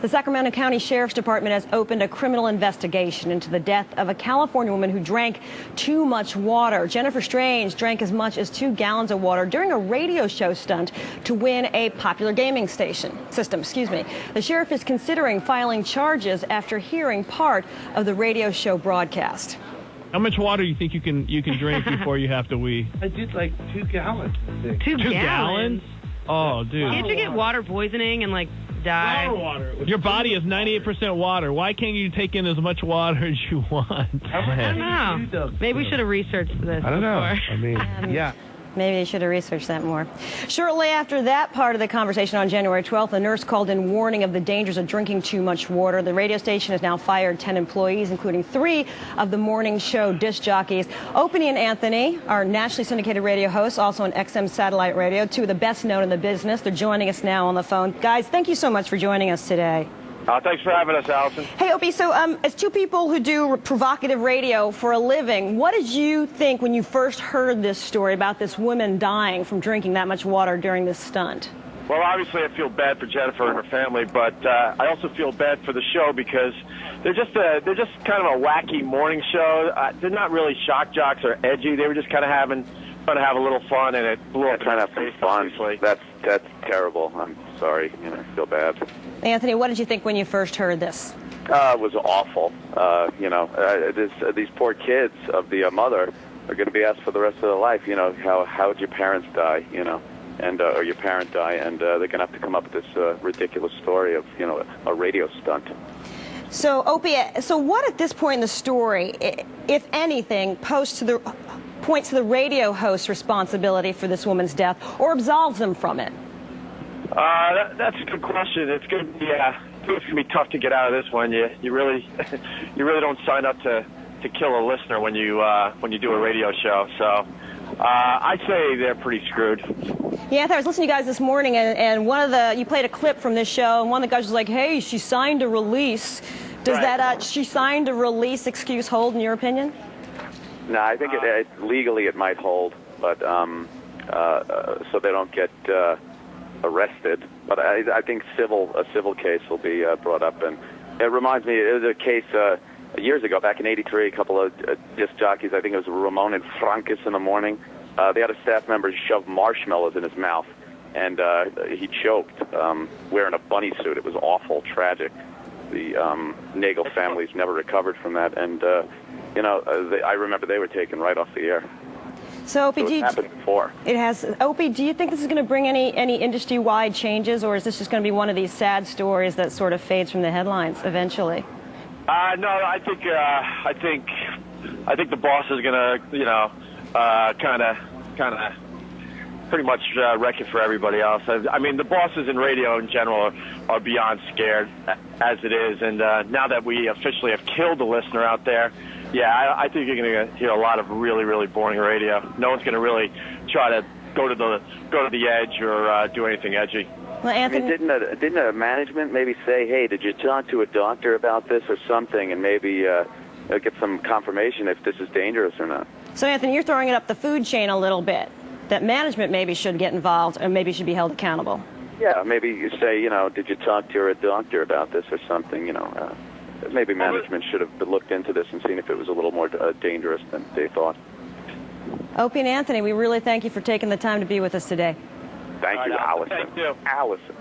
The Sacramento County Sheriff's Department has opened a criminal investigation into the death of a California woman who drank too much water. Jennifer Strange drank as much as 2 gallons of water during a radio show stunt to win a popular gaming system. The sheriff is considering filing charges after hearing part of the radio show broadcast. How much water do you think you can drink before you have to wee? I did like 2 gallons. 2 gallons? Oh, dude. Can't you get water poisoning and, like, die? Water. Your body is 98% water. Why can't you take in as much water as you want? I don't know. Maybe we should have researched this. I don't know. Before. I mean, yeah. Maybe they should have researched that more. Shortly after that part of the conversation on January 12th, a nurse called in warning of the dangers of drinking too much water. The radio station has now fired 10 employees, including 3 of the morning show disc jockeys. Opie and Anthony are nationally syndicated radio hosts, also on XM satellite radio, 2 of the best known in the business. They're joining us now on the phone. Guys, thank you so much for joining us today. Thanks for having us, Alison. Hey, Opie, so as 2 people who do provocative radio for a living, what did you think when you first heard this story about this woman dying from drinking that much water during this stunt? Well, obviously I feel bad for Jennifer and her family, but I also feel bad for the show because they're just kind of a wacky morning show. They're not really shock jocks or edgy. They were just kind of trying to have a little fun, and it blew up. Trying to have some fun. That's terrible. I'm sorry. I feel bad. Anthony, what did you think when you first heard this? It was awful. These poor kids of the mother are going to be asked for the rest of their life. How did your parents die? Or your parent die, and they're going to have to come up with this ridiculous story of a radio stunt. So, Opie, what at this point in the story, if anything, points to the radio host's responsibility for this woman's death, or absolves them from it? That's a good question. It's going to be tough to get out of this one. You really don't sign up to kill a listener when you do a radio show. So I'd say they're pretty screwed. Yeah, I was listening to you guys this morning, and you played a clip from this show, and one of the guys was like, "Hey, she signed a release." Does that she signed a release excuse hold in your opinion? No, I think legally it might hold, but so they don't get arrested. But I think a civil case will be brought up, and it reminds me of a case years ago, back in '83. A couple of disc jockeys, I think it was Ramone and Frunkus in the morning. They had a staff member shove marshmallows in his mouth, and he choked wearing a bunny suit. It was awful, tragic. The Nagels family's never recovered from that, and I remember they were taken right off the air. So, Opie, it's happened before. It has. Opie, do you think this is going to bring any industry-wide changes, or is this just going to be one of these sad stories that sort of fades from the headlines eventually? No, I think the boss is going to, kind of pretty much wreck it for everybody else. I mean, the bosses in radio in general are beyond scared as it is, and now that we officially have killed the listener out there, yeah, I think you're going to hear a lot of really, really boring radio. No one's going to really try to go to the edge or do anything edgy. Well, Anthony, didn't a management maybe say, "Hey, did you talk to a doctor about this or something?" and maybe get some confirmation if this is dangerous or not? So, Anthony, you're throwing it up the food chain a little bit. That management maybe should get involved, or maybe should be held accountable. Yeah, maybe you say, did you talk to a doctor about this or something? Maybe management should have looked into this and seen if it was a little more dangerous than they thought. Opie and Anthony, we really thank you for taking the time to be with us today. Thank you, Alison. Thank you. Alison.